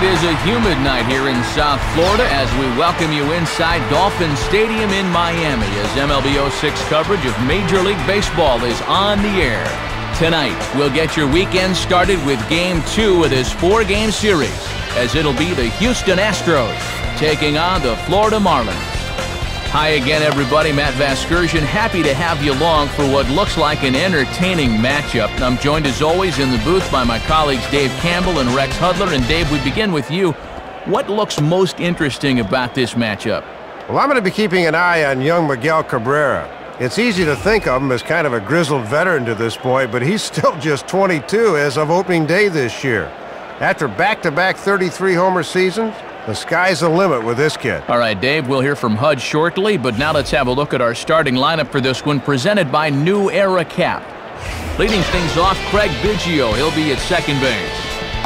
It is a humid night here in South Florida as we welcome you inside Dolphin Stadium in Miami as MLB 06 coverage of Major League Baseball is on the air. Tonight, we'll get your weekend started with Game 2 of this 4-game series as it'll be the Houston Astros taking on the Florida Marlins. Hi again, everybody. Matt Vasgersian, happy to have you along for what looks like an entertaining matchup. I'm joined, as always, in the booth by my colleagues Dave Campbell and Rex Hudler. And Dave, we begin with you. What looks most interesting about this matchup? Well, I'm going to be keeping an eye on young Miguel Cabrera. It's easy to think of him as kind of a grizzled veteran to this point, but he's still just 22 as of opening day this year. After back-to-back 33-homer seasons, the sky's the limit with this kid. All right, Dave, we'll hear from HUD shortly, but now let's have a look at our starting lineup for this one, presented by New Era Cap. Leading things off, Craig Biggio. He'll be at second base.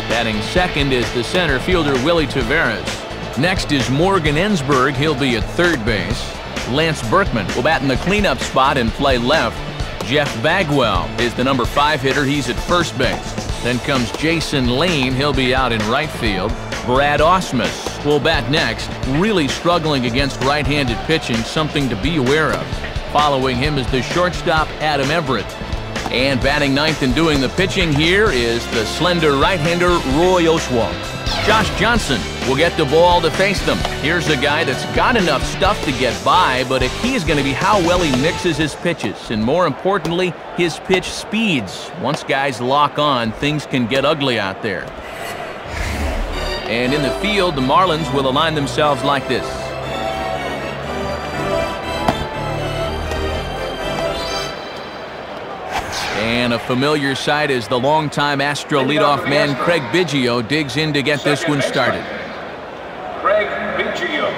Batting second is the center fielder, Willie Taveras. Next is Morgan Ensberg. He'll be at third base. Lance Berkman will bat in the cleanup spot and play left. Jeff Bagwell is the number 5 hitter. He's at first base. Then comes Jason Lane. He'll be out in right field. Brad Ausmus will bat next, really struggling against right-handed pitching, something to be aware of. Following him is the shortstop, Adam Everett. And batting ninth and doing the pitching here is the slender right-hander, Roy Oswalt. Josh Johnson will get the ball to face them. Here's a guy that's got enough stuff to get by, but a key is going to be how well he mixes his pitches, and more importantly, his pitch speeds. Once guys lock on, things can get ugly out there. And in the field, the Marlins will align themselves like this. And a familiar sight as the longtime Astro leadoff man Craig Biggio digs in to get this one started. Craig Biggio.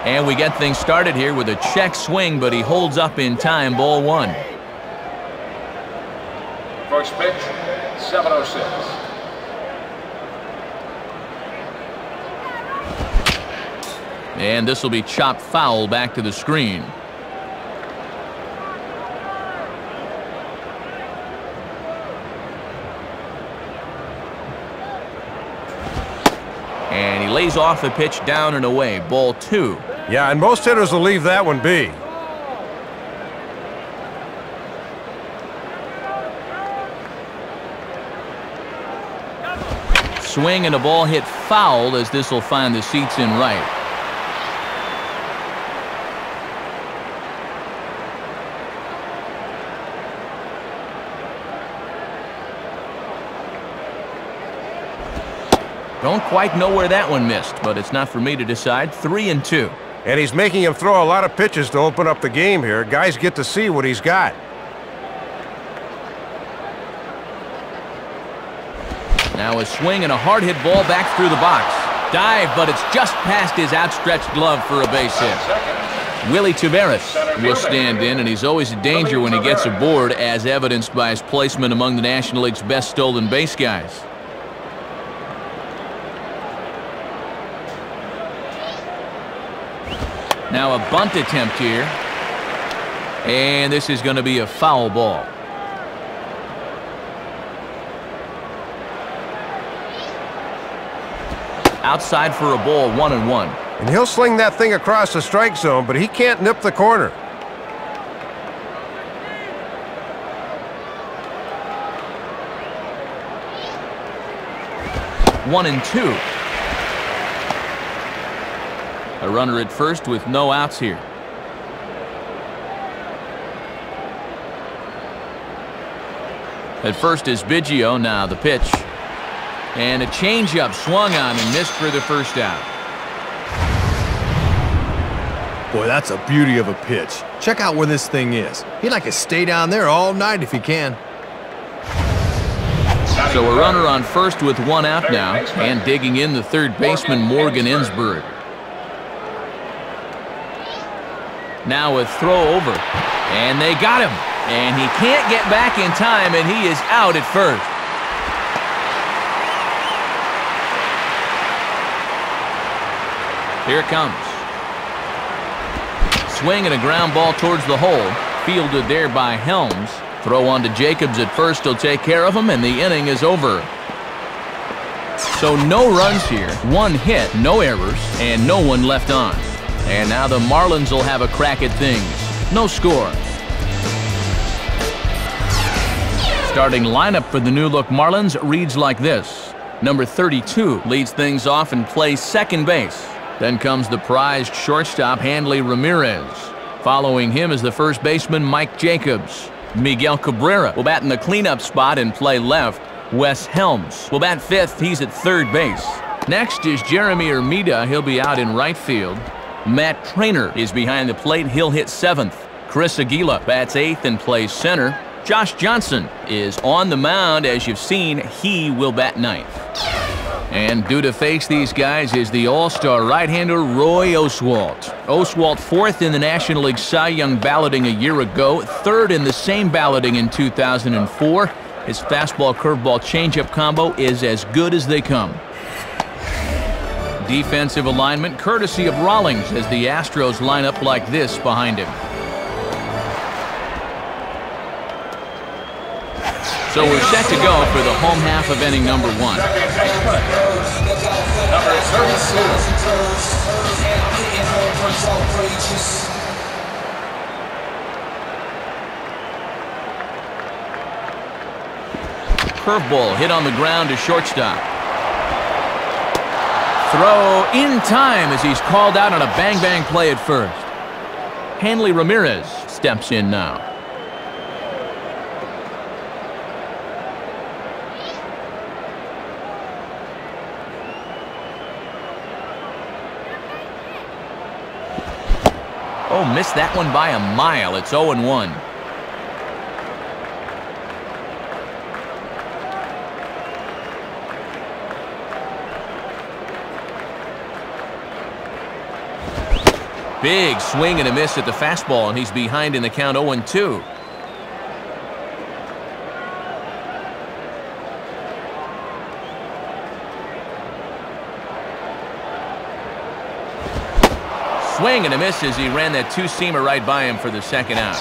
And we get things started here with a check swing, but he holds up in time. Ball 1. First pitch, 7:06. And this will be chopped foul back to the screen. And he lays off the pitch down and away. Ball 2. Yeah, and most hitters will leave that one be. Swing and a ball hit foul as this will find the seats in right. Don't quite know where that one missed, but it's not for me to decide. 3-2. And he's making him throw a lot of pitches to open up the game here. Guys get to see what he's got. Now a swing and a hard hit ball back through the box. Dive, but it's just past his outstretched glove for a base hit. Willie Taveras will stand in, and he's always a danger when he gets aboard, as evidenced by his placement among the National League's best stolen base guys. Now a bunt attempt here. And this is going to be a foul ball. Outside for a ball, 1-1. And he'll sling that thing across the strike zone, but he can't nip the corner. One and 2. A runner at first with no outs here. At first is Biggio. Now the pitch. And a changeup swung on and missed for the first out. Boy, that's a beauty of a pitch. Check out where this thing is. He'd like to stay down there all night if he can. So a runner on first with 1 out now, and digging in the third baseman, Morgan Ensberg. Now a throw over, and they got him. And he can't get back in time, and he is out at first. Here it comes. swing and a ground ball towards the hole. Fielded there by Helms. Throw on to Jacobs at first. He'll take care of him, and the inning is over. So no runs here, 1 hit, no errors, and no one left on. And now the Marlins will have a crack at things. No score. Starting lineup for the new-look Marlins reads like this. Number 32 leads things off and plays second base. Then comes the prized shortstop, Hanley Ramirez. Following him is the first baseman, Mike Jacobs. Miguel Cabrera will bat in the cleanup spot and play left. Wes Helms will bat fifth. He's at third base. Next is Jeremy Hermida. He'll be out in right field. Matt Trainer is behind the plate. He'll hit seventh. Chris Aguila bats eighth and plays center. Josh Johnson is on the mound. As you've seen, he will bat ninth. And due to face these guys is the all-star right-hander Roy Oswalt. Oswalt fourth in the National League Cy Young balloting a year ago, third in the same balloting in 2004. His fastball curveball changeup combo is as good as they come. Defensive alignment courtesy of Rawlings as the Astros line up like this behind him. So we're set to go for the home half of inning number 1. Number 32. Curveball hit on the ground to shortstop. Throw in time as he's called out on a bang-bang play at first. Hanley Ramirez steps in now. Oh, missed that one by a mile. It's 0-1. Big swing and a miss at the fastball, and he's behind in the count 0-2. Swing and a miss as he ran that two-seamer right by him for the second out.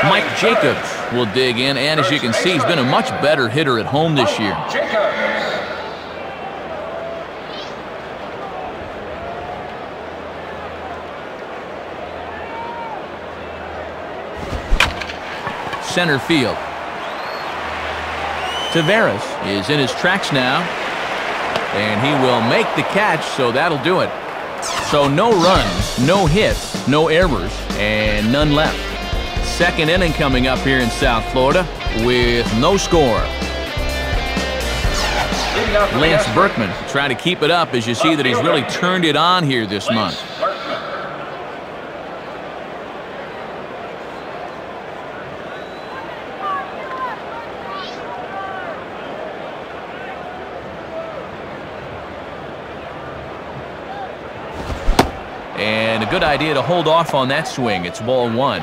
Mike Jacobs will dig in, and as you can see, he's been a much better hitter at home this year. Center field. Taveras is in his tracks now, and he will make the catch, so that'll do it. So no runs, no hits, no errors, and none left. Second inning coming up here in South Florida with no score. Lance Berkman trying to keep it up as you see that he's really turned it on here this month. And a good idea to hold off on that swing. It's ball 1.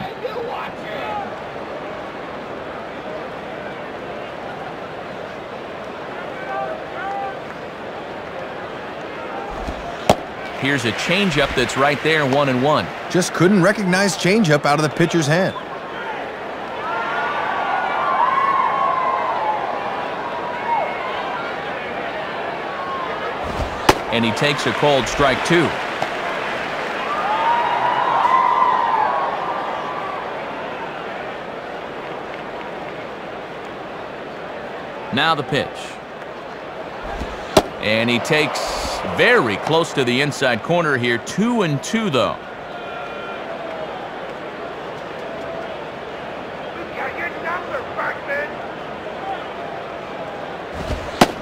Here's a changeup that's right there, 1-1. Just couldn't recognize changeup out of the pitcher's hand. And he takes a called strike 2. Now the pitch. And he takes very close to the inside corner here. 2-2 though.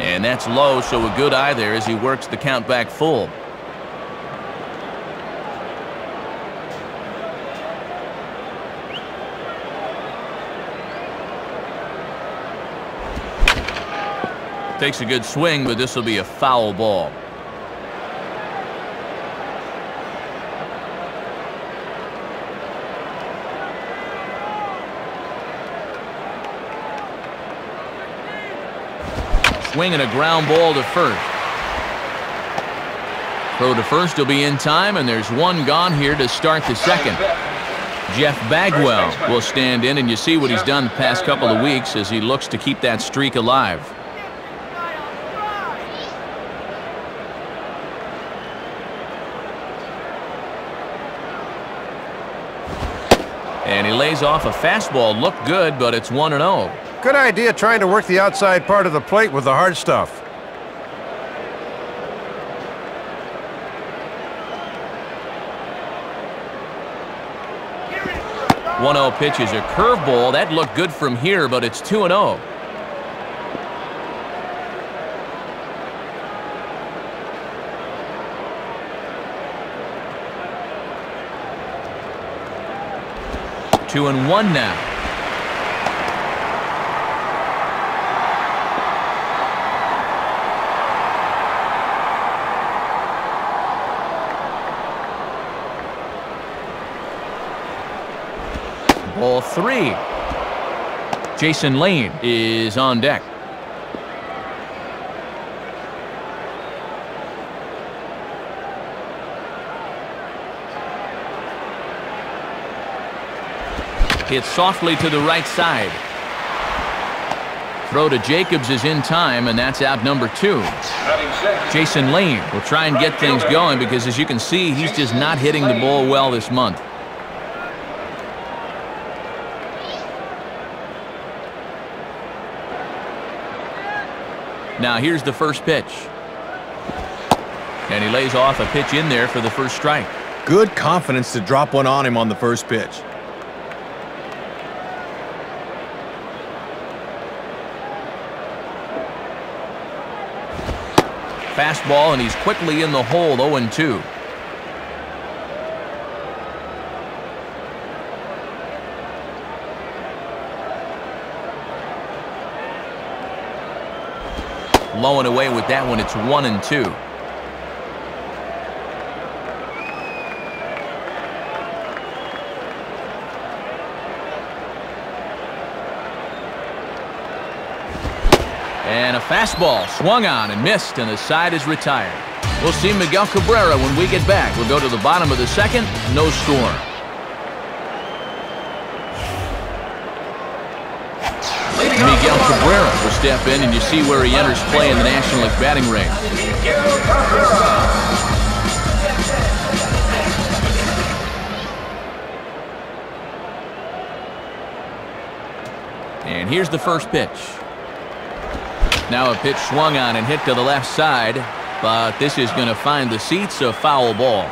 And that's low, so a good eye there as he works the count back full. Takes a good swing, but this will be a foul ball. Swing and a ground ball to first. Throw to first will be in time, and there's one gone here to start the second. Jeff Bagwell will stand in, and you see what he's done the past couple of weeks as he looks to keep that streak alive. And he lays off a fastball. Looked good, but it's 1-0. Good idea trying to work the outside part of the plate with the hard stuff. One-0 pitch is a curveball. That looked good from here, but it's 2-0. Two and one now. Ball three. Jason Lane is on deck. Hit softly to the right side. Throw to Jacobs is in time, and that's out number 2. Jason Lane will try and get things going because, as you can see, he's just not hitting the ball well this month. Now here's the first pitch. And he lays off a pitch in there for the first strike. Good confidence to drop one on him on the first pitch. Fastball, and he's quickly in the hole, 0-2. Low and away with that one. It's 1-2. And a fastball swung on and missed, and the side is retired. We'll see Miguel Cabrera when we get back. We'll go to the bottom of the second. No score. Miguel Cabrera will step in, and you see where he enters play in the National League batting range. And here's the first pitch. Now a pitch swung on and hit to the left side, but this is going to find the seats, a foul ball.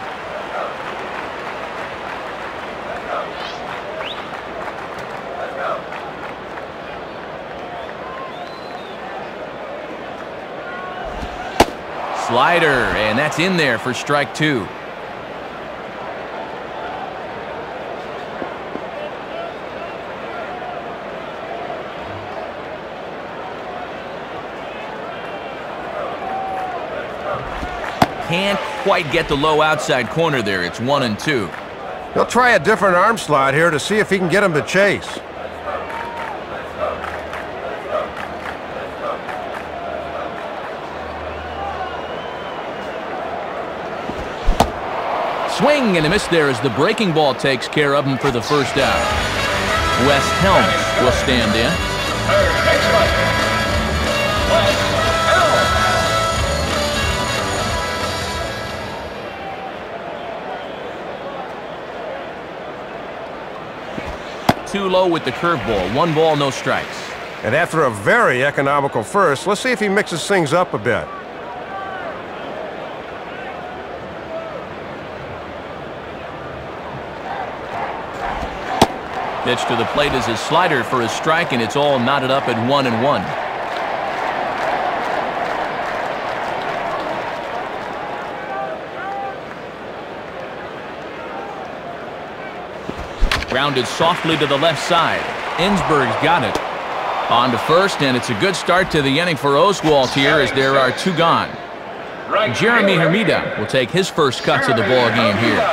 Slider, and that's in there for strike 2. Can't quite get the low outside corner there. It's 1-2. He'll try a different arm slot here to see if he can get him to chase. Swing and a miss there as the breaking ball takes care of him for the first out. Wes Helms will stand in. Too low with the curveball. 1 ball, no strikes. And after a very economical first, let's see if he mixes things up a bit. Pitch to the plate is his slider for a strike, and it's all knotted up at 1-1. Grounded softly to the left side. Ensberg's got it. On to first, and it's a good start to the inning for Oswalt here as there are 2 gone. Jeremy Hermida will take his first cuts of the ball game here.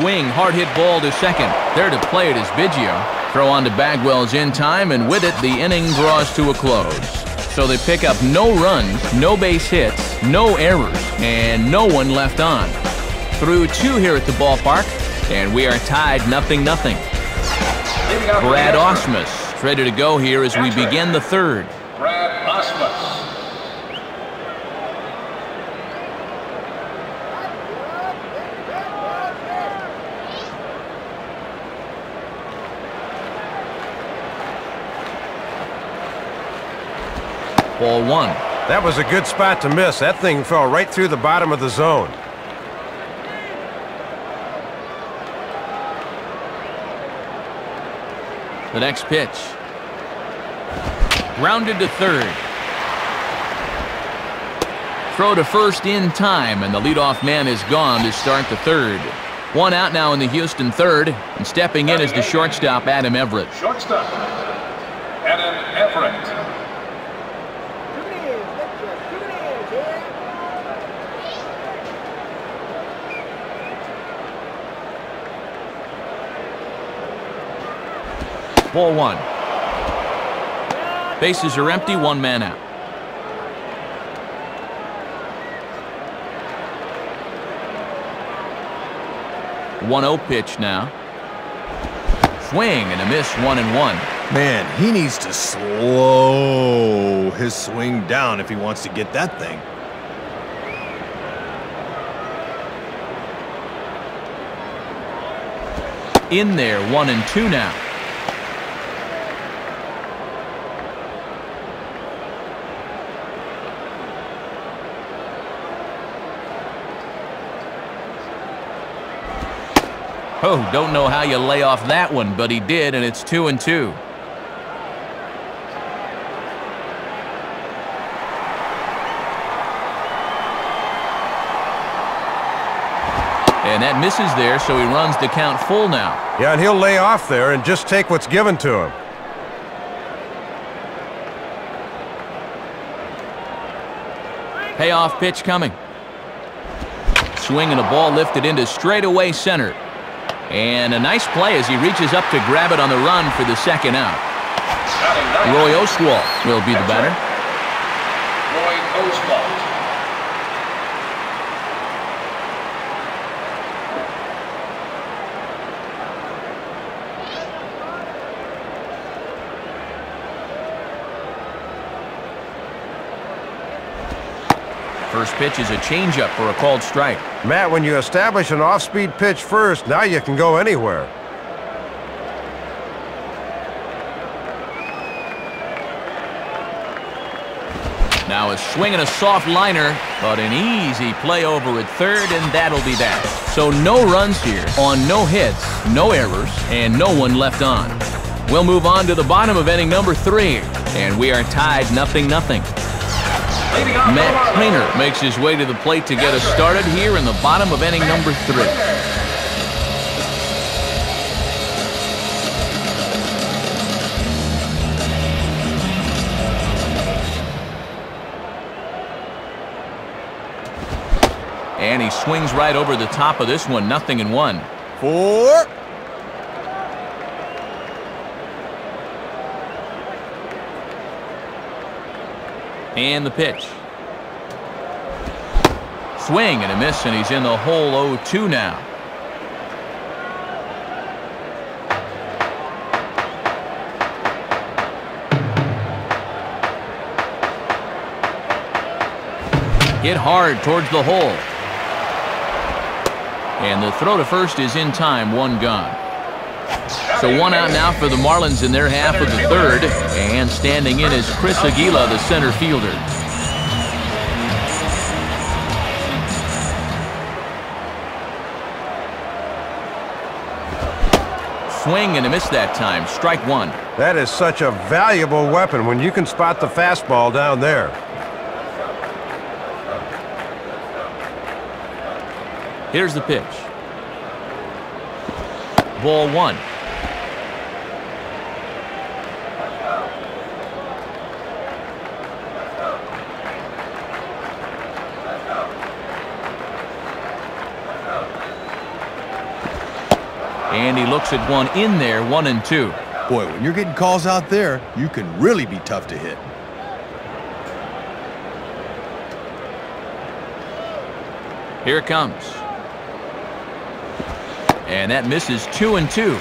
swing, hard hit ball to second. There to play it is Biggio. Throw on to Bagwell's in time, and with it, the inning draws to a close. So they pick up no runs, no base hits, no errors, and no one left on. Through 2 here at the ballpark, and we are tied 0-0. Brad Ausmus ready to go here as we begin the 3rd. Brad Ausmus. Ball 1. That was a good spot to miss. That thing fell right through the bottom of the zone. The next pitch. Grounded to 3rd. Throw to first in time, and the leadoff man is gone to start the 3rd. 1 out now in the Houston 3rd, and stepping in is the shortstop, Adam Everett. Shortstop, Adam Everett. Ball 1. Bases are empty, 1 man out. The 1-0 pitch now. Swing and a miss, 1-1. Man, he needs to slow his swing down if he wants to get that thing. In there, 1-2 now. Oh, don't know how you lay off that one, but he did, and it's 2-2. And that misses there, so he runs the count full now. Yeah, and he'll lay off there and just take what's given to him. Payoff pitch coming. Swing and a ball lifted into straightaway center. And a nice play as he reaches up to grab it on the run for the 2nd out. Roy Oswalt will be the batter. Roy Oswalt. First pitch is a changeup for a called strike. Matt, when you establish an off-speed pitch first, now you can go anywhere. Now a swing and a soft liner, but an easy play over at 3rd, and that'll be that. So no runs here on no hits, no errors, and no one left on. We'll move on to the bottom of inning number 3, and we are tied 0-0. Matt Painter makes his way to the plate to get us started here in the bottom of inning number 3. And he swings right over the top of this one, 0-1. 4. And the pitch. Swing and a miss, and he's in the hole 0-2 now. Hit hard towards the hole. And the throw to first is in time, 1 gone. So 1 out now for the Marlins in their half of the 3rd, and standing in is Chris Aguila, the center fielder. Swing and a miss that time, strike 1. That is such a valuable weapon when you can spot the fastball down there. Here's the pitch. Ball 1. And he looks at one in there, 1-2. Boy, when you're getting calls out there, you can really be tough to hit. Here it comes. And that misses 2-2.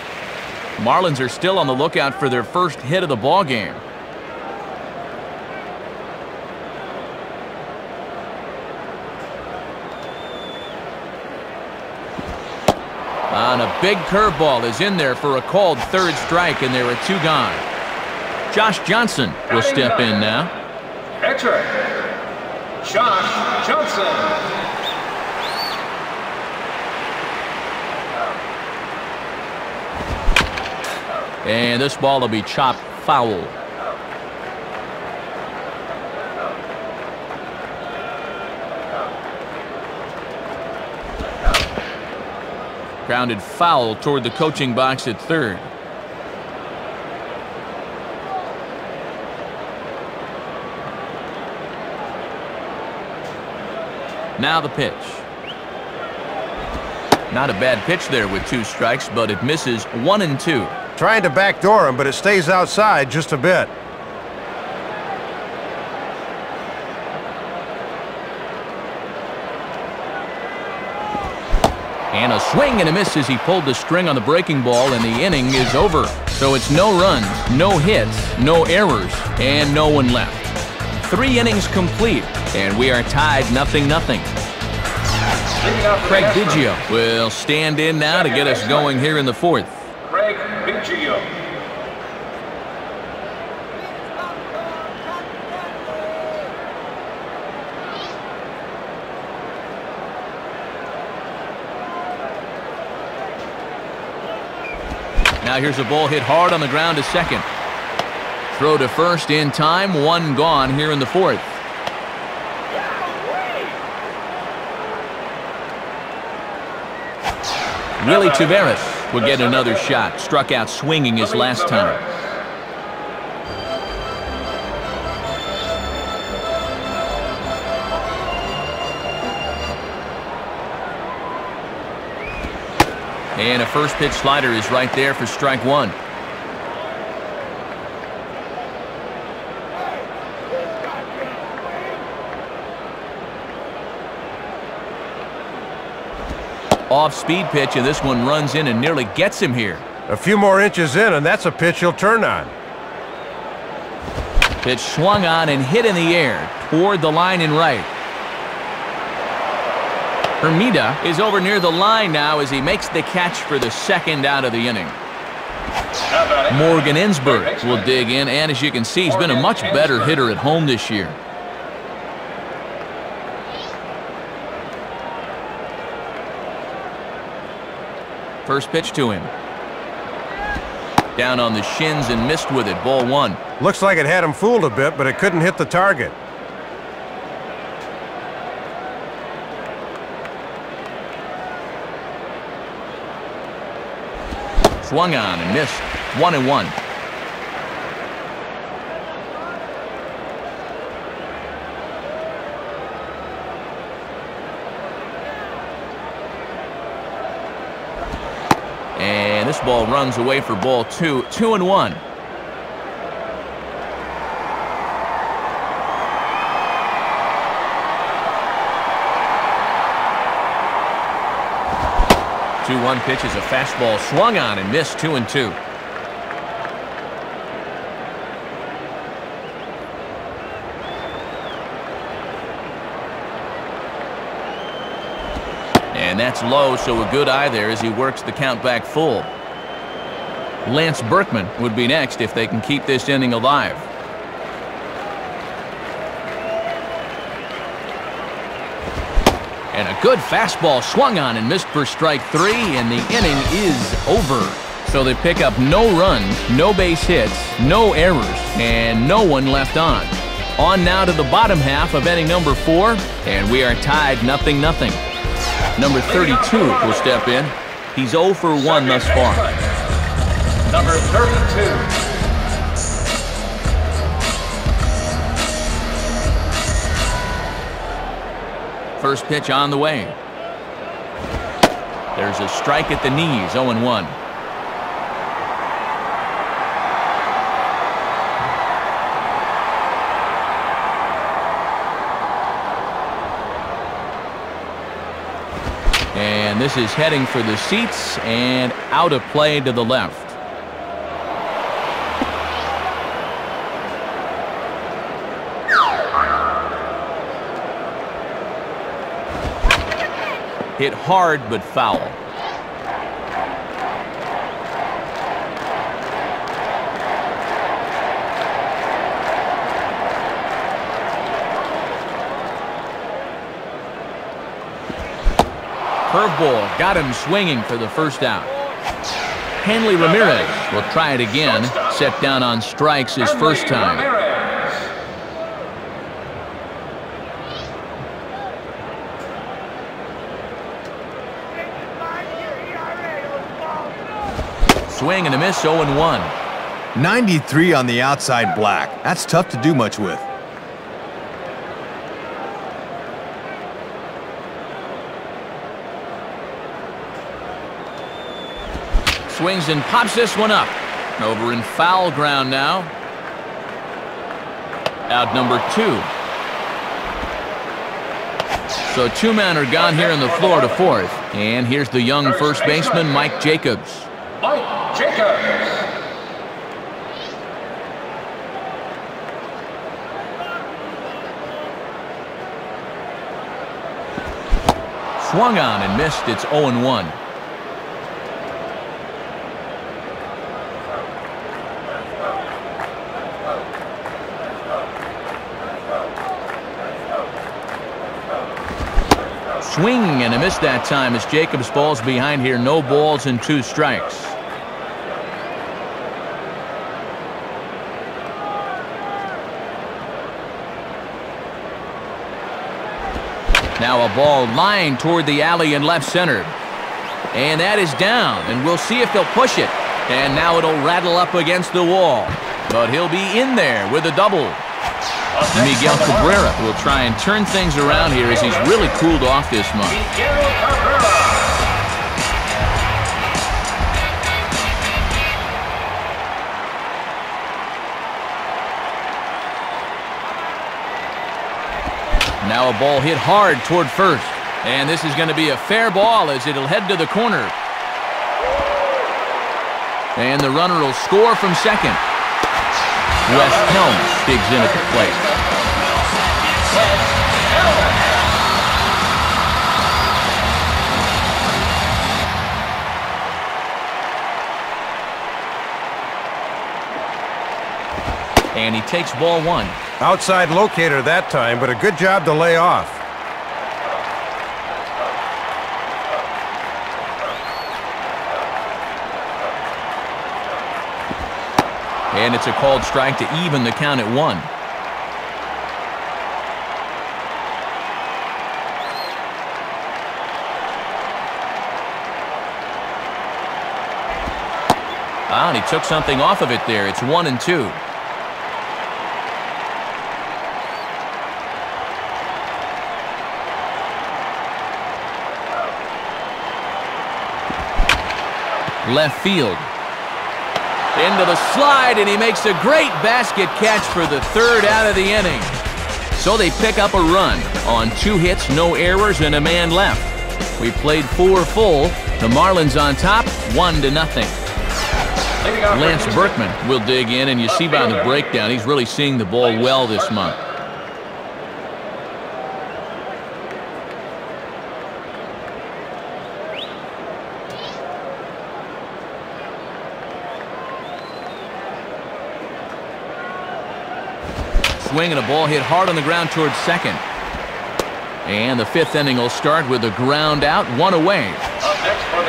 Marlins are still on the lookout for their first hit of the ball game. On a big curveball is in there for a called third strike, and there are 2 gone. Josh Johnson will step in now. Catcher, Josh Johnson. And this ball will be chopped foul. Grounded foul toward the coaching box at third. Now the pitch. Not a bad pitch there with 2 strikes, but it misses 1-2. Trying to backdoor him, but it stays outside just a bit. And a swing and a miss as he pulled the string on the breaking ball, and the inning is over. So it's no runs, no hits, no errors, and no one left. 3 innings complete, and we are tied 0-0. Craig Biggio will stand in now to get us going here in the 4th. Craig Biggio. Now here's a ball hit hard on the ground to second. Throw to first in time, 1 gone here in the 4th. Willie Taveras will get another shot. Struck out swinging his last time. And a first pitch slider is right there for strike 1. Off-speed pitch, and this one runs in and nearly gets him here. A few more inches in, and that's a pitch he'll turn on. Pitch swung on and hit in the air toward the line and right. Hermida is over near the line now as he makes the catch for the 2nd out of the inning. Morgan Ensberg will dig in, and as you can see, he's been a much better hitter at home this year. First pitch to him. Down on the shins and missed with it. Ball 1. Looks like it had him fooled a bit, but it couldn't hit the target. Swung on and missed. 1-1. And this ball runs away for ball 2. 2-1. One pitch is a fastball swung on and missed. 2-2. And that's low, so a good eye there as he works the count back full. Lance Berkman would be next if they can keep this inning alive. And a good fastball swung on and missed for strike 3, and the inning is over. So they pick up no runs, no base hits, no errors, and no one left on. On now to the bottom half of inning number 4, and we are tied 0-0. Number 32 will step in. He's 0 for 1 thus far. Number 32. First pitch on the way. There's a strike at the knees, 0-1. And this is heading for the seats and out of play to the left. Hit hard but foul. Curveball got him swinging for the first out. Hanley Ramirez will try it again. Set down on strikes his first time. Swing and a miss, 0-1. 93 on the outside black. That's tough to do much with. Swings and pops this one up. Over in foul ground now. Out number 2. So 2 men are gone here in the Florida fourth. And here's the young first baseman, Mike Jacobs. Mike Jacobs. Swung on and missed. It's 0-1. Swing and a miss that time as Jacobs falls behind here. No balls and 2 strikes. Now a ball lined toward the alley in left center. And that is down, and we'll see if he'll push it. And now it'll rattle up against the wall. But he'll be in there with a double. Miguel Cabrera will try and turn things around here as he's really cooled off this month. Miguel Cabrera. Now a ball hit hard toward first. And this is going to be a fair ball as it'll head to the corner. And the runner will score from second. Wes Helms digs in at the plate. And he takes ball 1. Outside locator that time, but a good job to lay off. And it's a called strike to even the count at 1. And he took something off of it there. It's 1-2. Left field. Into the slide, and he makes a great basket catch for the 3rd out of the inning. So they pick up a run on 2 hits, no errors, and a man left. We played 4 full. The Marlins on top, 1-0. Lance Berkman will dig in, and you see by the breakdown, he's really seeing the ball well this month. Swing and a ball hit hard on the ground towards second. And the 5th inning will start with a ground out, 1 away.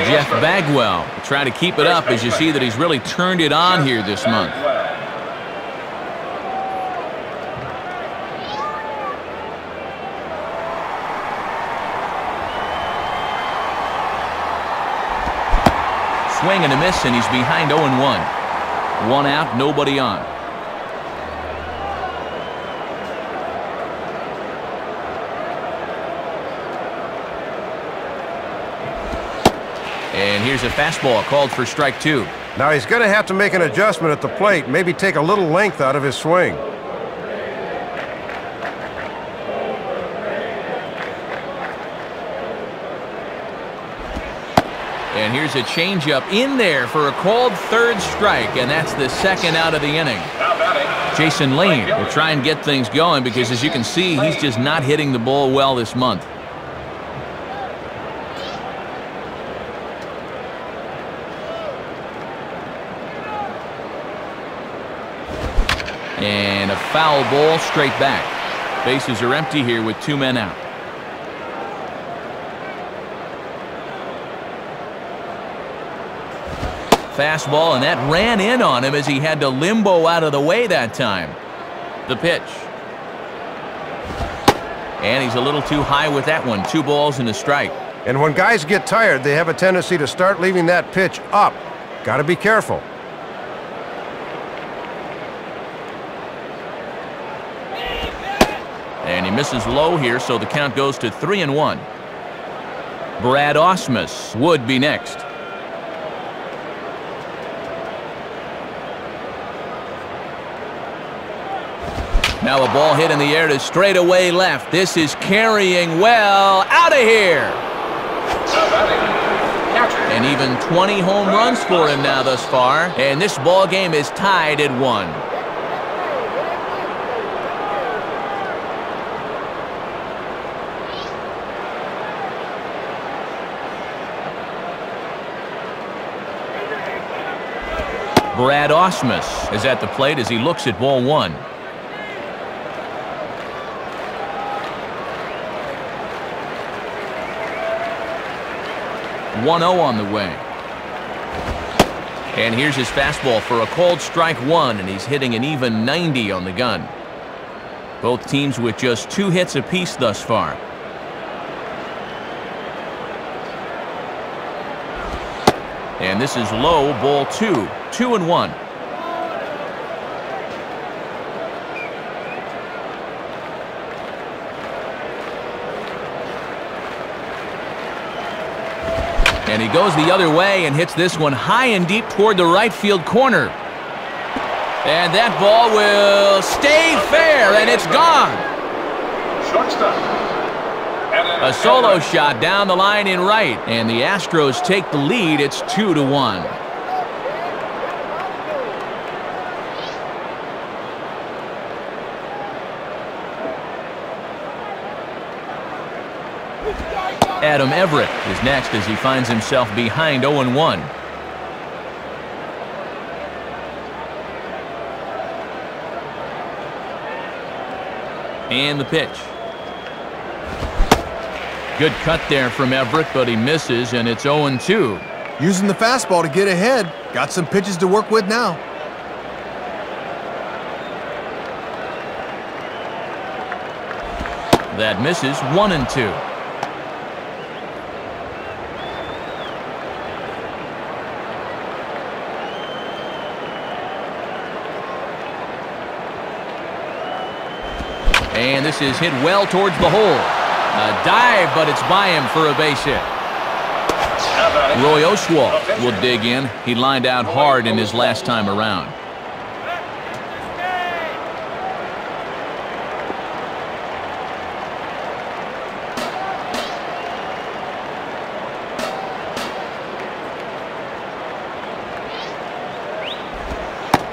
Jeff Bagwell will try to keep it up as you see that he's really turned it on here this month. Swing and a miss, and he's behind 0-1. 1 out, nobody on. And here's a fastball called for strike 2. Now he's going to have to make an adjustment at the plate, maybe take a little length out of his swing. And here's a changeup in there for a called third strike, and that's the second out of the inning. Now batting. Jason Lane will try and get things going because, as you can see, he's just not hitting the ball well this month. And a foul ball straight back. Bases are empty here with 2 men out. Fastball, and that ran in on him as he had to limbo out of the way that time. The pitch. And he's a little too high with that one. 2 balls and a strike. And when guys get tired, they have a tendency to start leaving that pitch up. Got to be careful. And he misses low here, so the count goes to 3-1. Brad Ausmus would be next. Now a ball hit in the air to straightaway left. This is carrying well. Out of here. And even 20 home runs for him now thus far. And this ball game is tied at 1. Brad Ausmus is at the plate as he looks at ball 1. 1-0 on the way. And here's his fastball for a called strike 1, and he's hitting an even 90 on the gun. Both teams with just 2 hits apiece thus far. And this is low, ball 2. 2-1. And he goes the other way and hits this one high and deep toward the right field corner. And that ball will stay fair, and it's gone. Shortstop. A solo shot down the line in right, and the Astros take the lead. It's 2-1. Adam Everett is next as he finds himself behind 0-1. And the pitch. Good cut there from Everett, but he misses, and it's 0-2. Using the fastball to get ahead. Got some pitches to work with now. That misses. 1-2. And this is hit well towards the hole. A dive, but it's by him for a base hit. Roy Oswalt will dig in. He lined out hard in his last time around.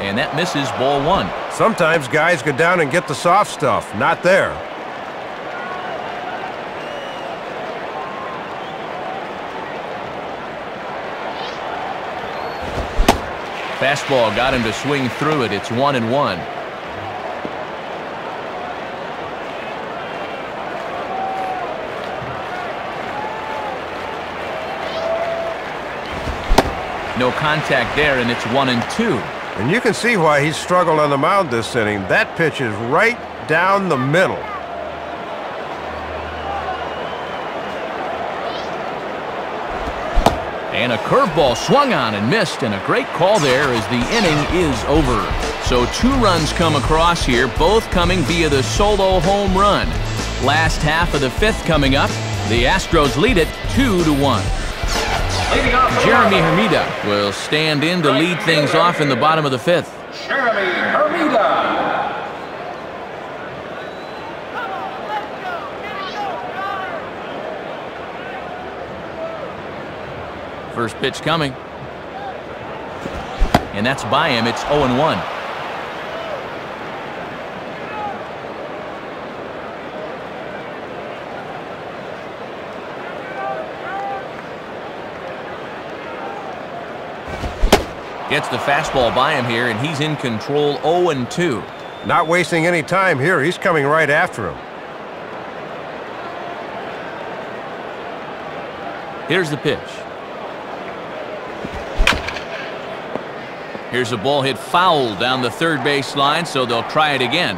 And that misses, ball 1. Sometimes guys go down and get the soft stuff. Not there. Fastball got him to swing through it. It's 1-1. No contact there, and it's 1-2. And you can see why he's struggled on the mound this inning. That pitch is right down the middle. And a curveball swung on and missed, and a great call there as the inning is over. So 2 runs come across here, both coming via the solo home run. Last half of the 5th coming up. The Astros lead it 2-1. Jeremy Hermida will stand in to lead things off in the bottom of the 5th. Jeremy Hermida. First pitch coming. And that's by him. It's 0-1. Gets the fastball by him here, and he's in control. 0-2. Not wasting any time here. He's coming right after him. Here's the pitch. Here's a ball hit foul down the third base line, so they'll try it again.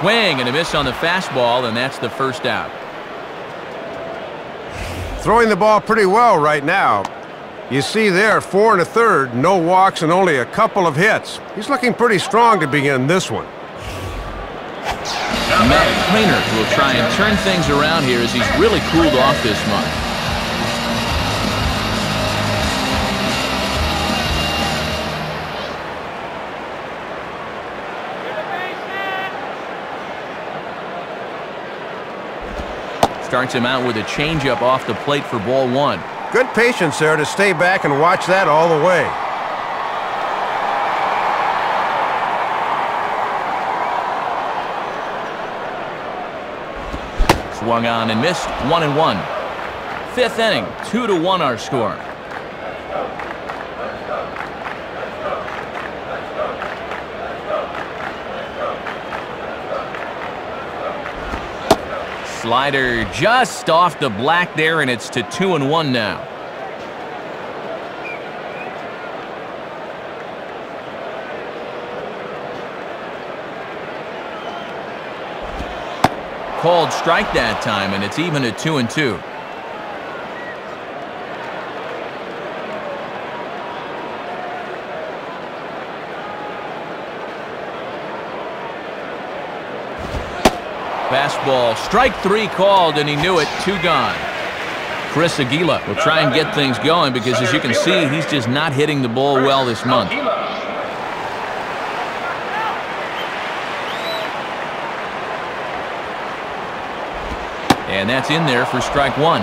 Swing and a miss on the fastball, and that's the first out. Throwing the ball pretty well right now. You see there, 4 1/3, no walks and only a couple of hits. He's looking pretty strong to begin this one. Matt Cleaner will try and turn things around here as he's really cooled off this month. Starts him out with a changeup off the plate for ball 1. Good patience there to stay back and watch that all the way. Swung on and missed. 1-1. Fifth inning. 2-1 our score. Slider just off the black there, and it's to 2-1 now. Called strike that time, and it's even at 2-2. Fastball, strike 3 called, and he knew it. 2 gone. Chris Aguila will try and get things going because, as you can see, he's just not hitting the ball well this month. And that's in there for strike 1.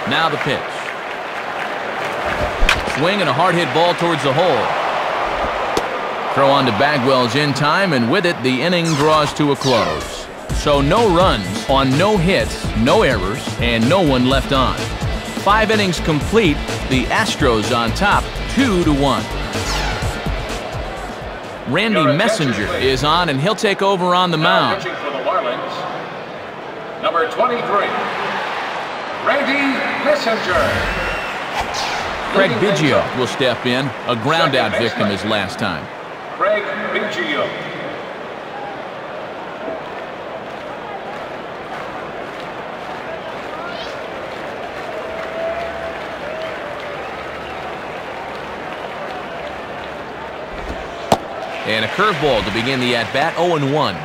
Now the pitch. Swing and a hard hit ball towards the hole. Throw on to Bagwell's in time, and with it, the inning draws to a close. So no runs on no hits, no errors, and no one left on. 5 innings complete. The Astros on top, 2-1. Randy Messenger is on, and he'll take over on the mound. Pitching for the Marlins, number 23, Randy Messenger. Craig Biggio will step in, a ground-out victim his last time. Craig Biggio. And a curveball to begin the at-bat, 0-1.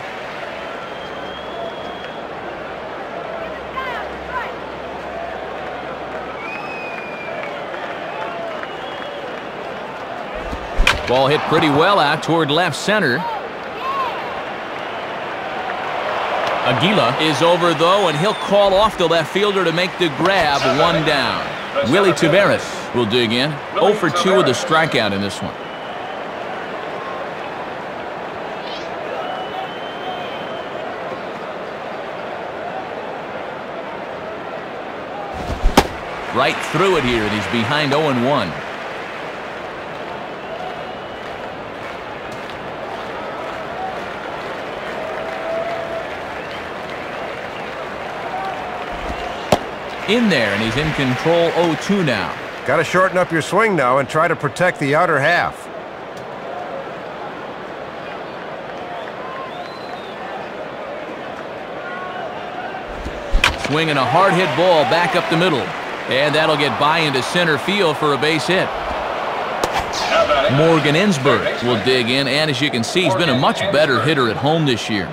Ball hit pretty well out toward left center. Aguila is over, though, and he'll call off the left fielder to make the grab. 1 down. Willie Taveras will dig in. 0 for 2 with a strikeout in this one. Right through it here, and he's behind 0-1. In there, and he's in control. 0-2 now. Got to shorten up your swing now and try to protect the outer half. Swinging a hard hit ball back up the middle. And that'll get by into center field for a base hit. Morgan Ensberg will dig in, and as you can see, he's been a much better hitter at home this year.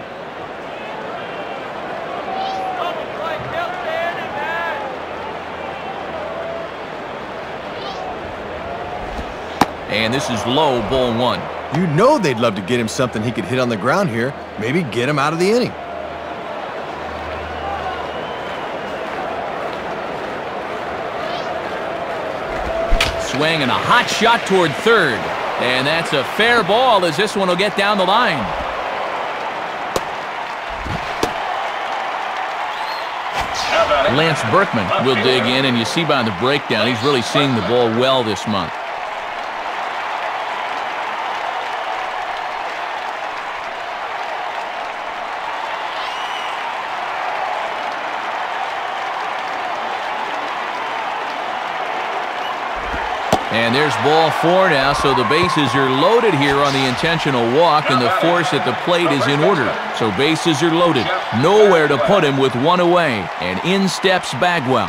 And this is low, ball one. You know they'd love to get him something he could hit on the ground here. Maybe get him out of the inning. Swing and a hot shot toward third. And that's a fair ball as this one will get down the line. Lance Berkman will dig in, and you see by the breakdown, he's really seeing the ball well this month. And there's ball four now, so the bases are loaded here on the intentional walk, and the force at the plate is in order. So bases are loaded. Nowhere to put him with one away, and in steps Bagwell.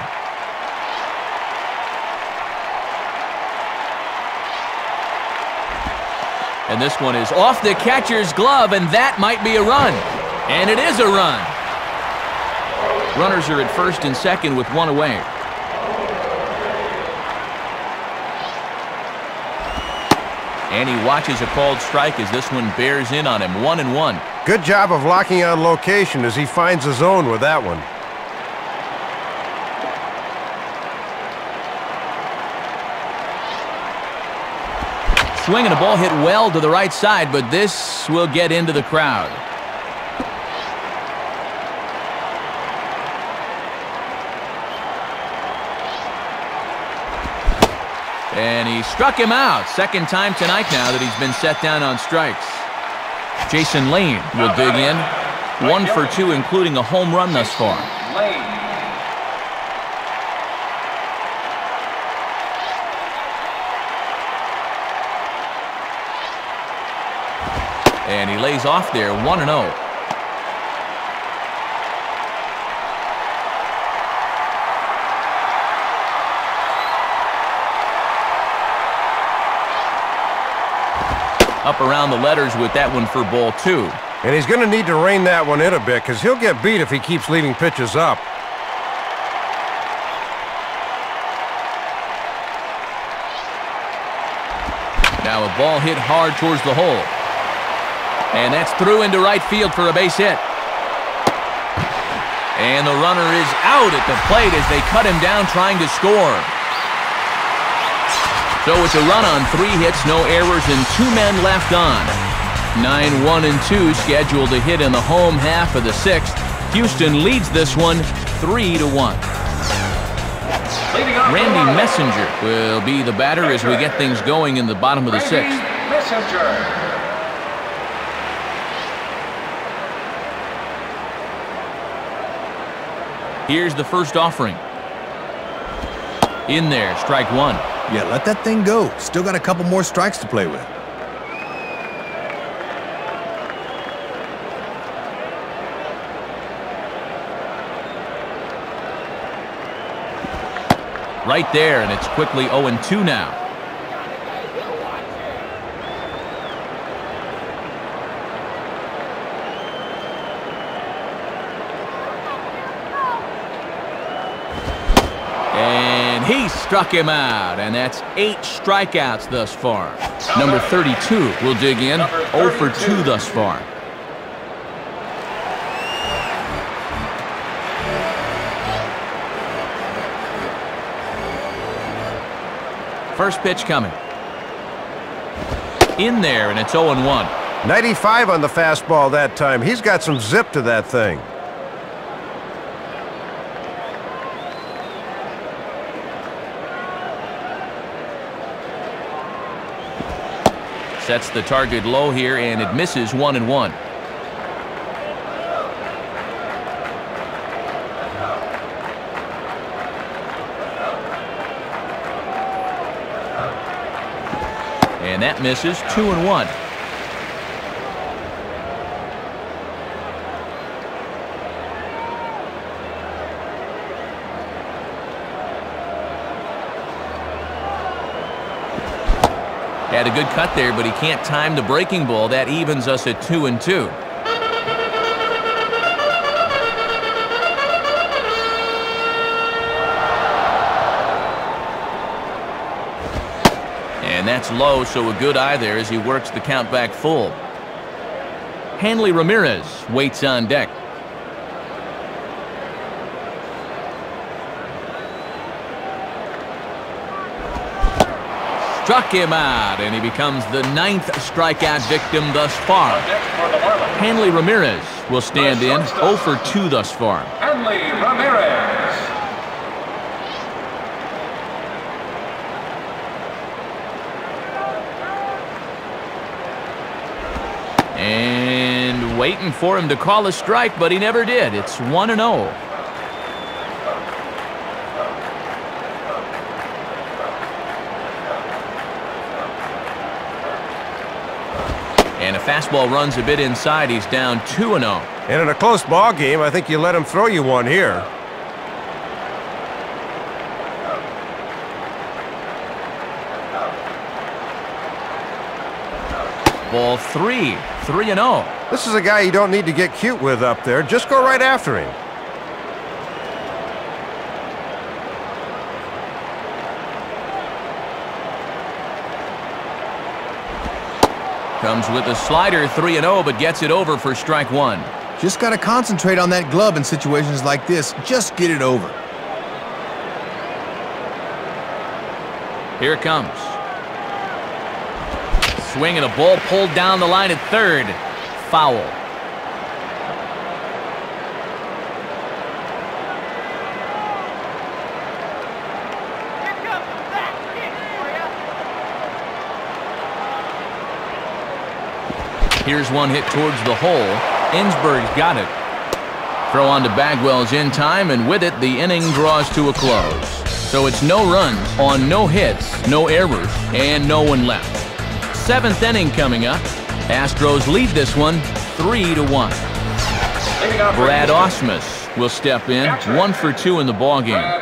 And this one is off the catcher's glove, and that might be a run. And it is a run. Runners are at first and second with one away. And he watches a called strike as this one bears in on him. 1-1. Good job of locking on location as he finds the zone with that one. Swing and a ball hit well to the right side, but this will get into the crowd. And he struck him out. Second time tonight now that he's been set down on strikes. Jason Lane will dig in. 1 for 2, including a home run thus far. And he lays off there, 1-0. Up around the letters with that one for ball two. And he's going to need to rein that one in a bit because he'll get beat if he keeps leaving pitches up. Now a ball hit hard towards the hole. And that's through into right field for a base hit. And the runner is out at the plate as they cut him down trying to score. So it's a run on 3 hits, no errors, and 2 men left on. 9-1-2 scheduled to hit in the home half of the 6th. Houston leads this one 3-1. Randy Messenger will be the batter as we get things going in the bottom of the 6th. Here's the first offering. In there, strike one. Yeah, let that thing go. Still got a couple more strikes to play with. Right there, and it's quickly 0-2 now. And he struck him out, and that's 8 strikeouts thus far. Number 32 will dig in, 0 for 2 thus far. First pitch coming. In there, and it's 0-1. 95 on the fastball that time. He's got some zip to that thing. Sets the target low here, and it misses 1-1. And that misses 2-1. Had a good cut there, but he can't time the breaking ball. That evens us at 2-2. And And that's low, so a good eye there as he works the count back full. Hanley Ramirez waits on deck. Struck him out, and he becomes the 9th strikeout victim thus far. Hanley Ramirez will stand in 0 for 2 thus far. Hanley Ramirez. And waiting for him to call a strike, but he never did. It's 1-0. And a fastball runs a bit inside. He's down 2-0. And in a close ball game, I think you let him throw you one here. Ball 3, 3-0. This is a guy you don't need to get cute with up there. Just go right after him. Comes with a slider, 3-0, but gets it over for strike 1. Just got to concentrate on that glove in situations like this. Just get it over. Here it comes. Swing and a ball pulled down the line at third. Foul. Here's one hit towards the hole. Ensberg's got it. Throw on to Bagwell's in time, and with it, the inning draws to a close. So it's no runs on no hits, no errors, and no one left. 7th inning coming up. Astros lead this one 3-1. Brad Osmus will step in, 1 for 2 in the ballgame.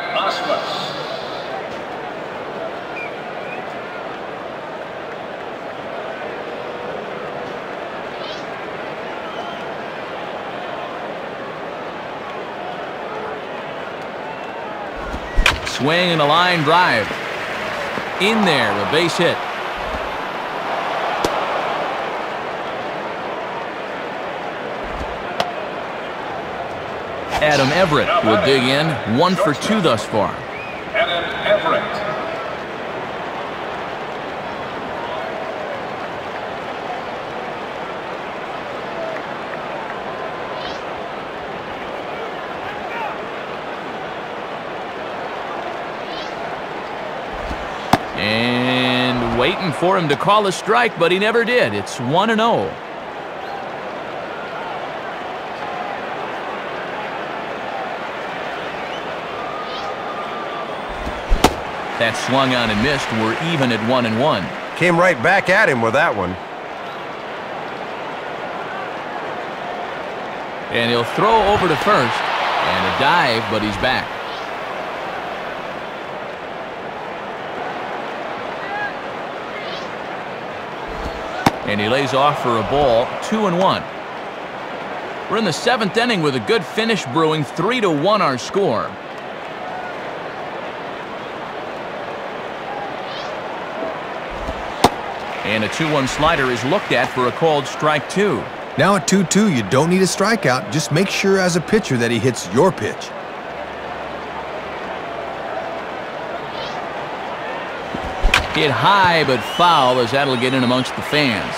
Swing and a line drive. In there, a base hit. Adam Everett will dig in, 1 for 2 thus far. Adam Everett. And waiting for him to call a strike, but he never did. It's 1-0. That swung on and missed. We're even at 1-1. Came right back at him with that one. And he'll throw over to first. And a dive, but he's back. And he lays off for a ball, 2-1. We're in the 7th inning with a good finish brewing, 3-1 our score. And a 2-1 slider is looked at for a called strike 2. Now at 2-2, you don't need a strikeout. Just make sure as a pitcher that he hits your pitch. Hit high but foul, as that'll get in amongst the fans.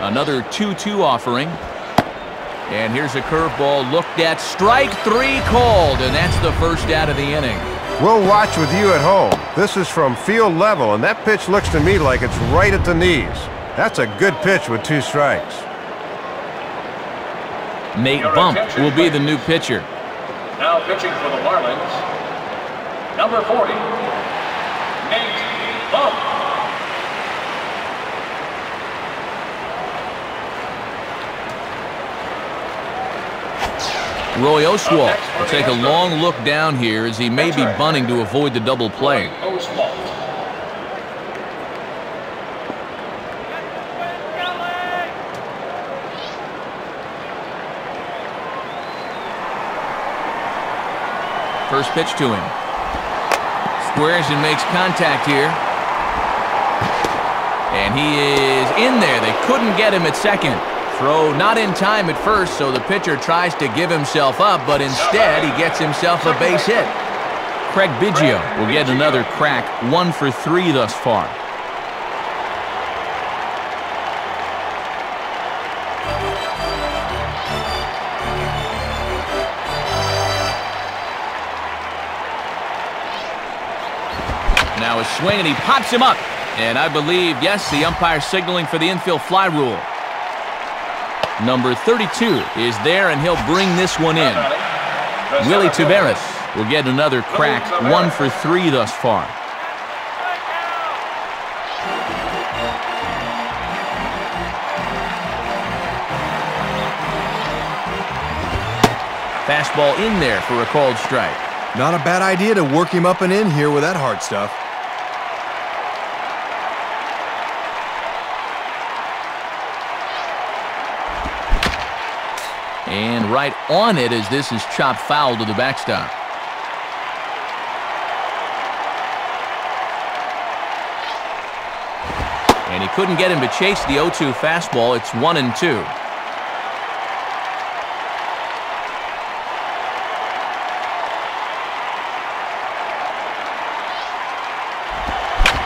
Another 2-2 offering. And here's a curveball looked at. Strike 3 called, and that's the first out of the inning. We'll watch with you at home. This is from field level, and that pitch looks to me like it's right at the knees. That's a good pitch with 2 strikes. Nate Bump will be the new pitcher. Now pitching for the Marlins, number 40, Nate Bump. Roy Oswalt will take a long look down here as he may be bunting to avoid the double play. First pitch to him. Squares and makes contact here. And he is in there. They couldn't get him at second. Throw not in time at first, so the pitcher tries to give himself up, but instead he gets himself a base hit. Craig Biggio will get another crack, 1 for 3 thus far. Now a swing, and he pops him up. And I believe, yes, the umpire signaling for the infield fly rule. Number 32 is there, and he'll bring this one in. Willie Taveras will get another crack, 1 for 3 thus far. Fastball in there for a called strike. Not a bad idea to work him up and in here with that hard stuff. And right on it as this is chopped foul to the backstop. And he couldn't get him to chase the 0-2 fastball. It's 1-2.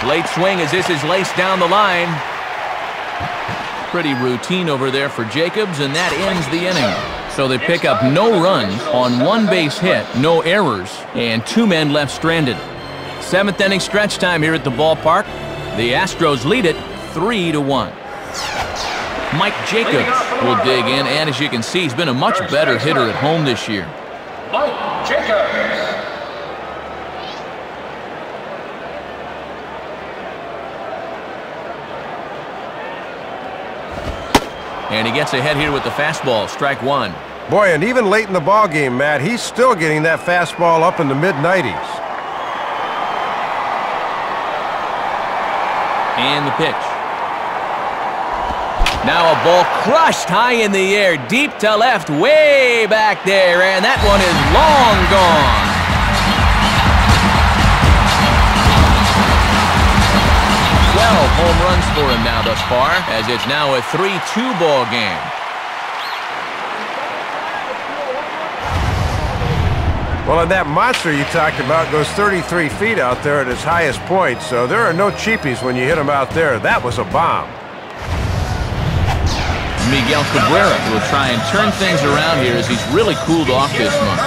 Late swing as this is laced down the line. Pretty routine over there for Jacobs, and that ends the inning. So they pick up no runs on 1 base hit, no errors, and 2 men left stranded. 7th inning stretch time here at the ballpark. The Astros lead it 3-1. Mike Jacobs will dig in, and as you can see, he's been a much better hitter at home this year. Mike Jacobs. And he gets ahead here with the fastball, strike 1. Boy, and even late in the ball game, Matt, he's still getting that fastball up in the mid-90s. And the pitch. Now a ball crushed high in the air, deep to left, way back there, and that one is long gone. Home runs for him now thus far, as it's now a 3-2 ball game. Well, and that monster you talked about goes 33 feet out there at its highest point, so there are no cheapies when you hit him out there. That was a bomb. Miguel Cabrera will try and turn things around here as he's really cooled off this month.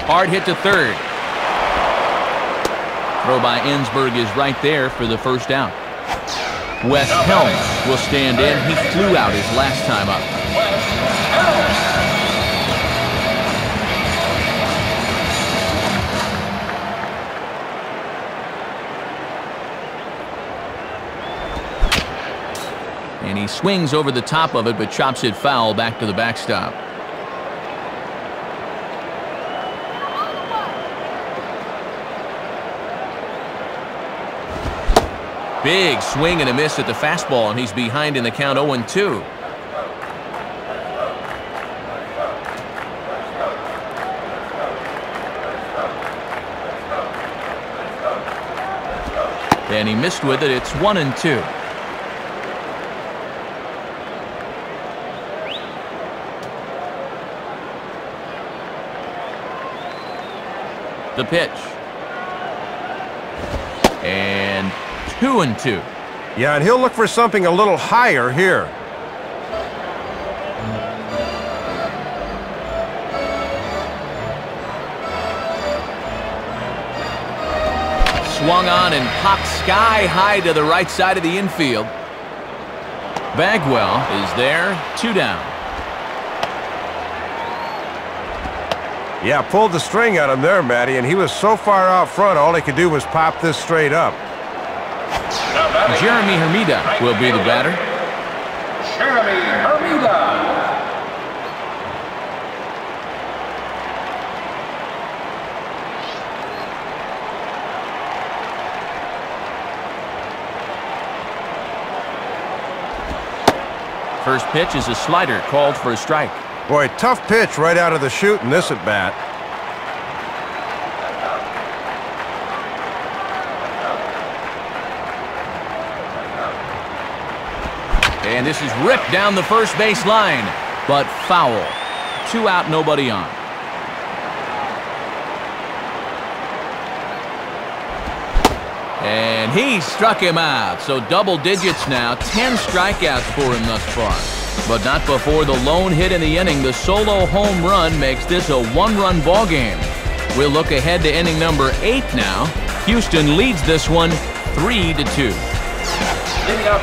Hard hit to third. Throw by Ensberg is right there for the first out. Wes Helms will stand in. He flew out his last time up. And he swings over the top of it, but chops it foul back to the backstop. Big swing and a miss at the fastball, and he's behind in the count 0-2. And he missed with it. It's 1-2. The pitch. And 2-2. Yeah, and he'll look for something a little higher here. Swung on and popped sky high to the right side of the infield. Bagwell is there, 2 down. Yeah, pulled the string on him there, Matty, and he was so far out front, all he could do was pop this straight up. Jeremy Hermida will be the batter. Jeremy Hermida. First pitch is a slider called for a strike. Boy, tough pitch right out of the chute in this at-bat. And this is ripped down the first base line, but foul. 2 out, nobody on. And he struck him out. So double digits now, 10 strikeouts for him thus far. But not before the lone hit in the inning. The solo home run makes this a 1-run ball game. We'll look ahead to inning number 8 now. Houston leads this one 3-2.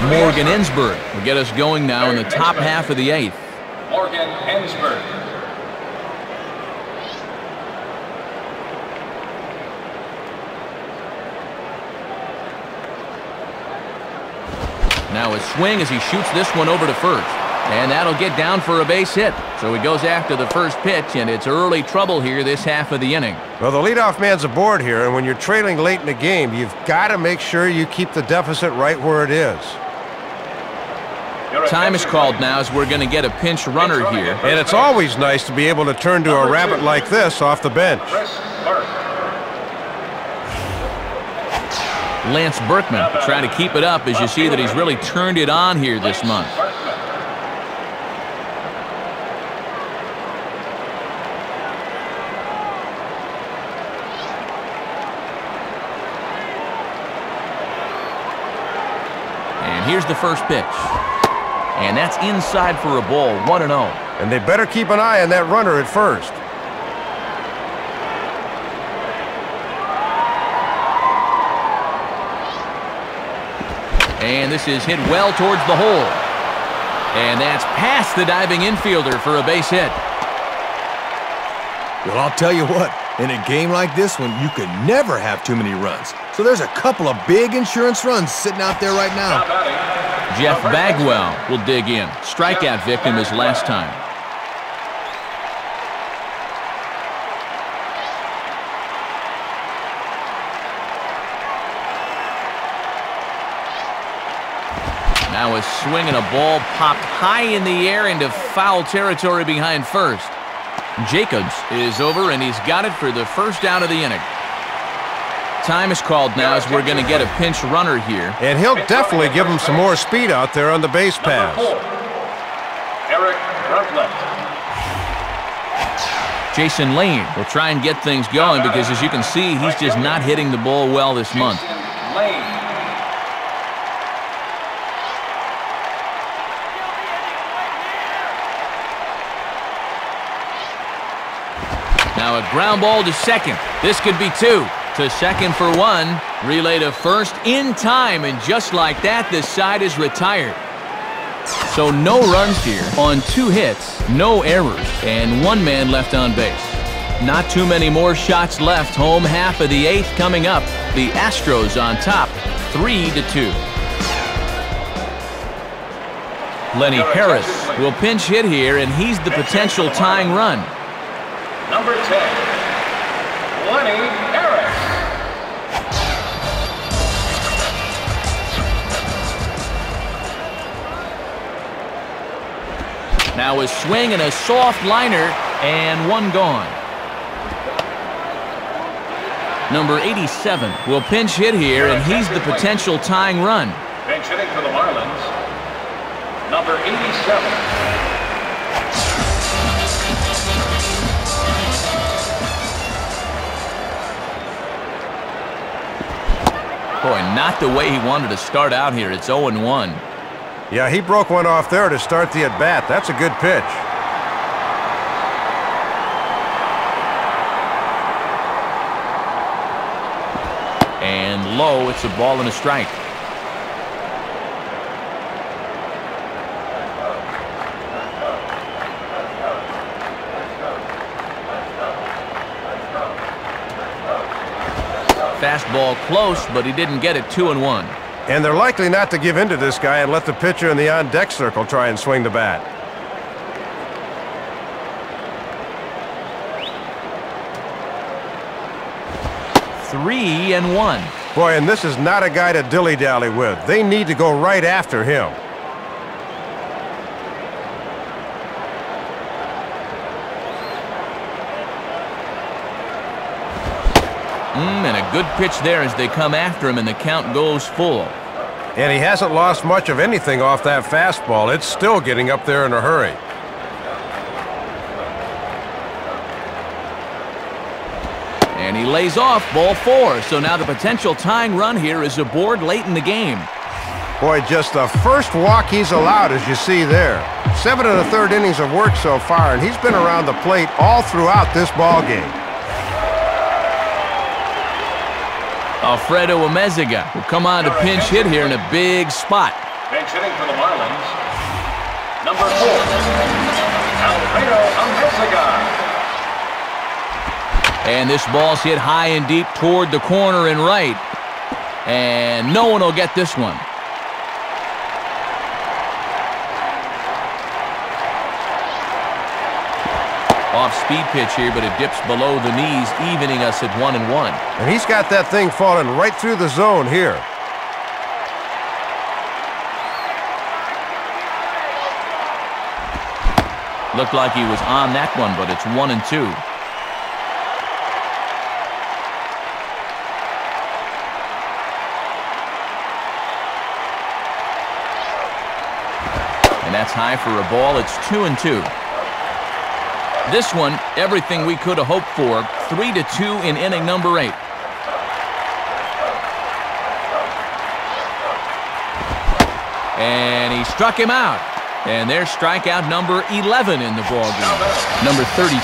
Morgan Ensberg will get us going now in the top half of the 8th. Morgan Ensberg. Now a swing as he shoots this one over to first. And that'll get down for a base hit. So he goes after the first pitch, and it's early trouble here this half of the inning. Well, the leadoff man's aboard here, and when you're trailing late in the game, you've got to make sure you keep the deficit right where it is. Time is called now as we're going to get a pinch runner here. And it's always nice to be able to turn to a rabbit like this off the bench. Lance Berkman trying to keep it up as you see that he's really turned it on here this month. And here's the first pitch. And that's inside for a ball, 1-0. And they better keep an eye on that runner at first. And this is hit well towards the hole. And that's past the diving infielder for a base hit. Well, I'll tell you what, in a game like this one, you could never have too many runs. So there's a couple of big insurance runs sitting out there right now. Jeff Bagwell will dig in. Strikeout victim his last time. Now a swing and a ball popped high in the air into foul territory behind first. Jacobs is over, and he's got it for the first out of the inning. Time is called now as we're going to get a pinch runner here. And he'll definitely give him some more speed out there on the base pass. Jason Lane will try and get things going because, as you can see, he's just not hitting the ball well this month. Now a ground ball to second. This could be 2. To second for 1. Relay to first in time, and just like that, this side is retired. So no runs here on 2 hits, no errors, and 1 man left on base. Not too many more shots left. Home half of the 8th coming up. The Astros on top, 3-2. Lenny Harris will pinch hit here, and he's the potential tying run. Number 10, Lenny Harris. Now a swing and a soft liner, and 1 gone. Number 87 will pinch hit here, and he's the potential tying run. Pinch hitting for the Marlins, number 87. Boy, not the way he wanted to start out here. It's 0-1. Yeah, he broke one off there to start the at-bat. That's a good pitch. And low, it's a ball and a strike. Fastball close, but he didn't get it. 2-1. And they're likely not to give in to this guy and let the pitcher in the on-deck circle try and swing the bat. Three and 1. Boy, and this is not a guy to dilly-dally with. They need to go right after him. And a good pitch there as they come after him, and the count goes full. And he hasn't lost much of anything off that fastball. It's still getting up there in a hurry. And he lays off ball 4. So now the potential tying run here is aboard late in the game. Boy, just the first walk he's allowed, as you see there. 7 1/3 innings of work so far, and he's been around the plate all throughout this ball game. Alfredo Amezaga will come on to pinch hit here in a big spot. Pinch hitting for the Marlins, number 4, Alfredo Amezaga. And this ball's hit high and deep toward the corner and right. And no one will get this one. Off-speed pitch here, but it dips below the knees, evening us at 1-1. And he's got that thing falling right through the zone here. Looked like he was on that one, but it's 1-2. And that's high for a ball. It's 2-2. This one, everything we could have hoped for. 3-2 in inning number 8. And he struck him out. And there's strikeout number 11 in the ballgame. Number 32,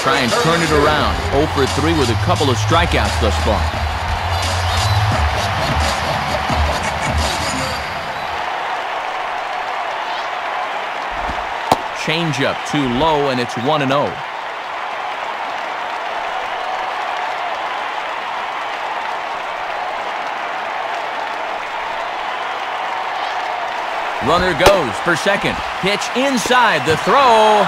try and turn it around. 0 for 3 with a couple of strikeouts thus far. Changeup too low, and it's 1-0. Runner goes for second. Pitch inside the throw.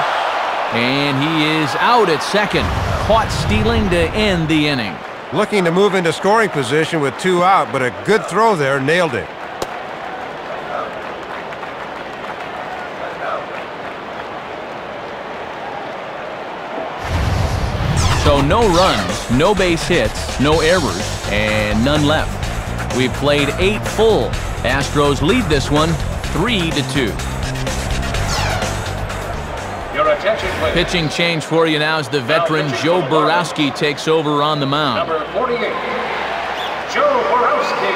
And he is out at second. Caught stealing to end the inning. Looking to move into scoring position with 2 out, but a good throw there nailed it. So no runs, no base hits, no errors, and none left. We've played 8 full. Astros lead this one 3-2. Your attention, please. Pitching change for you now as the veteran Joe Borowski takes over on the mound. Number 48, Joe Borowski.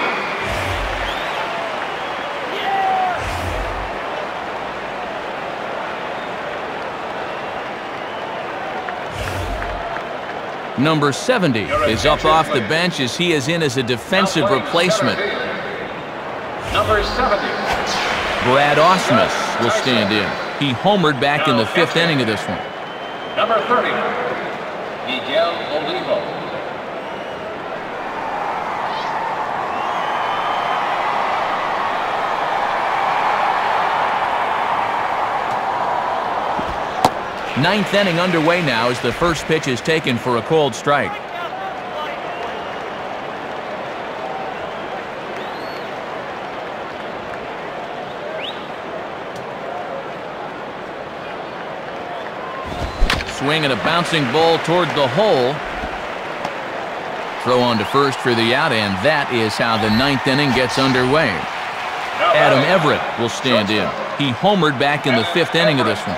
Number 70 is up off the bench as he is in as a defensive replacement. Number 70. Brad Ausmus will stand in. He homered back in the 5th inning of this one. Number 30, Miguel Olivo. Ninth inning underway now as the first pitch is taken for a called strike. Swing and a bouncing ball toward the hole. Throw on to first for the out, and that is how the 9th inning gets underway. Adam Everett will stand in. He homered back in the 5th inning of this one.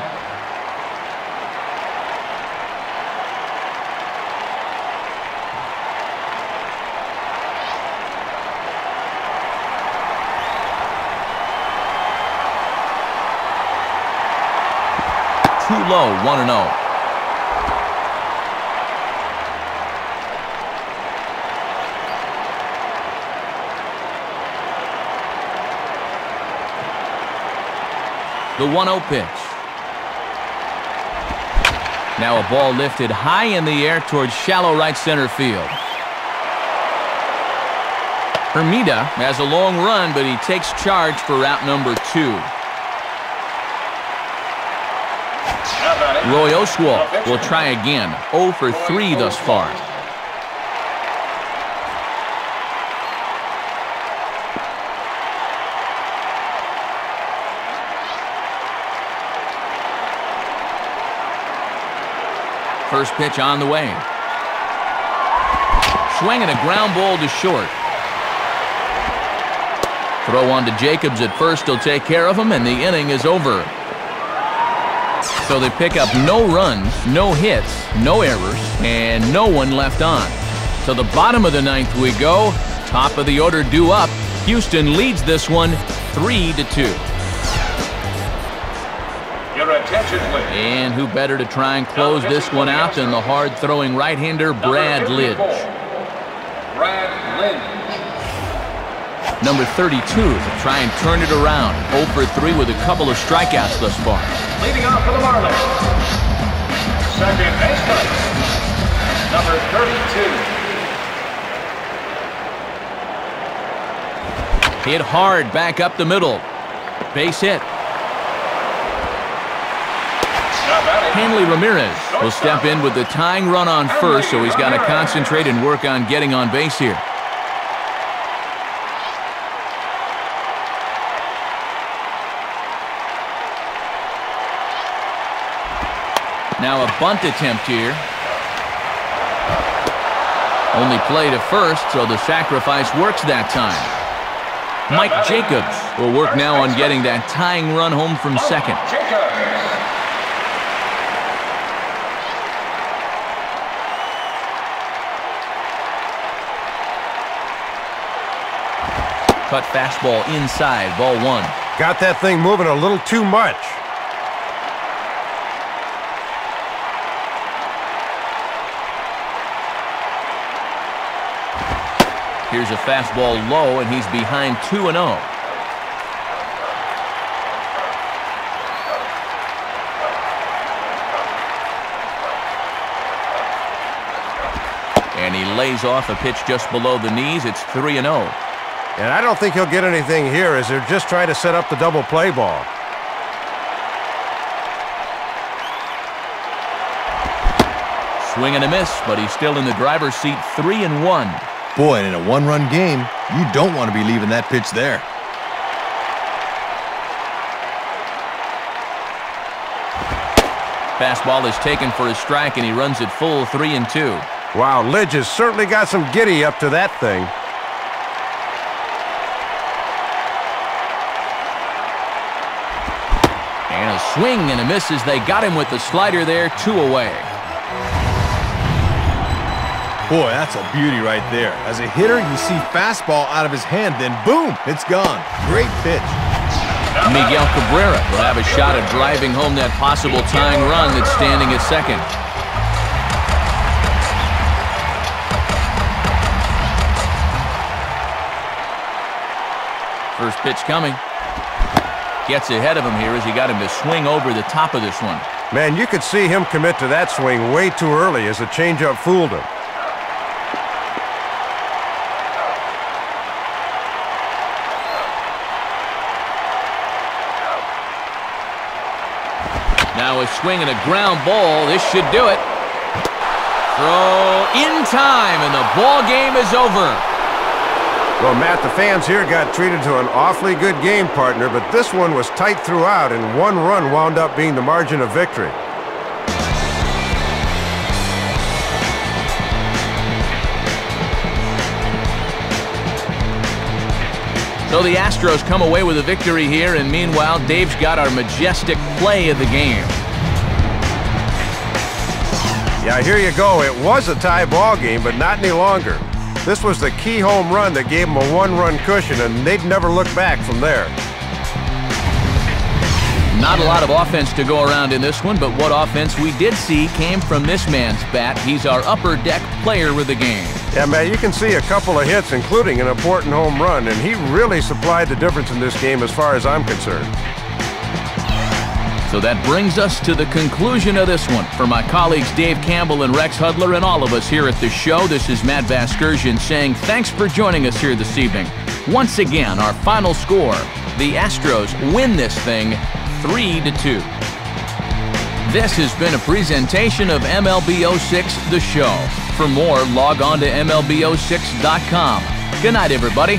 Too low, 1-0. The 1-0 pitch. Now a ball lifted high in the air towards shallow right center field. Hermida has a long run, but he takes charge for route number 2. Roy Oswalt will try again. 0 for 3 thus far. First pitch on the way. swing and a ground ball to short. Throw on to Jacobs at first. He'll take care of him, and the inning is over. So they pick up no runs, no hits, no errors, and no one left on. To the bottom of the ninth we go. Top of the order due up. Houston leads this one 3-2. Your attention, please. And who better to try and close this one out than the hard-throwing right-hander Brad Lidge. Brad Lidge. Number 32 to try and turn it around. 0 for 3 with a couple of strikeouts thus far. Leading off for the Marlins. Second baseman. Number 32. Hit hard back up the middle. Base hit. Hanley Ramirez will step in with the tying run on first, so he's got to concentrate and work on getting on base here. Now a bunt attempt here. Only play to first, so the sacrifice works that time. Mike Jacobs will work now on getting that tying run home from second. Cut fastball inside, ball 1. Got that thing moving a little too much. Here's a fastball low, and he's behind 2-0. And he lays off a pitch just below the knees. It's 3-0. And I don't think he'll get anything here as they're just trying to set up the double play ball. Swing and a miss, but he's still in the driver's seat, 3-1. Boy, and in a one-run game, you don't want to be leaving that pitch there. Fastball is taken for a strike, and he runs it full 3-2. Wow, Lidge has certainly got some giddy up to that thing. And a swing and a miss as they got him with the slider there, 2 away. Boy, that's a beauty right there. As a hitter, you see fastball out of his hand, then boom, it's gone. Great pitch. Miguel Cabrera will have a shot at driving home that possible tying run that's standing at second. First pitch coming. Gets ahead of him here as he got him to swing over the top of this one. Man, you could see him commit to that swing way too early as the changeup fooled him. Now a swing and a ground ball. This should do it. Throw in time, and the ball game is over. Well, Matt, the fans here got treated to an awfully good game, partner, but this one was tight throughout, and one run wound up being the margin of victory. So the Astros come away with a victory here, and meanwhile, Dave's got our majestic play of the game. Yeah, here you go. It was a tie ball game, but not any longer. This was the key home run that gave them a one-run cushion, and they'd never look back from there. Not a lot of offense to go around in this one, but what offense we did see came from this man's bat. He's our upper deck player of the game. Yeah, man, you can see a couple of hits, including an important home run, and he really supplied the difference in this game as far as I'm concerned. So that brings us to the conclusion of this one. For my colleagues Dave Campbell and Rex Hudler and all of us here at the show, this is Matt Vasgersian saying thanks for joining us here this evening. Once again, our final score, the Astros win this thing 3-2. This has been a presentation of MLB 06 The Show. For more, log on to MLB06.com. Good night, everybody.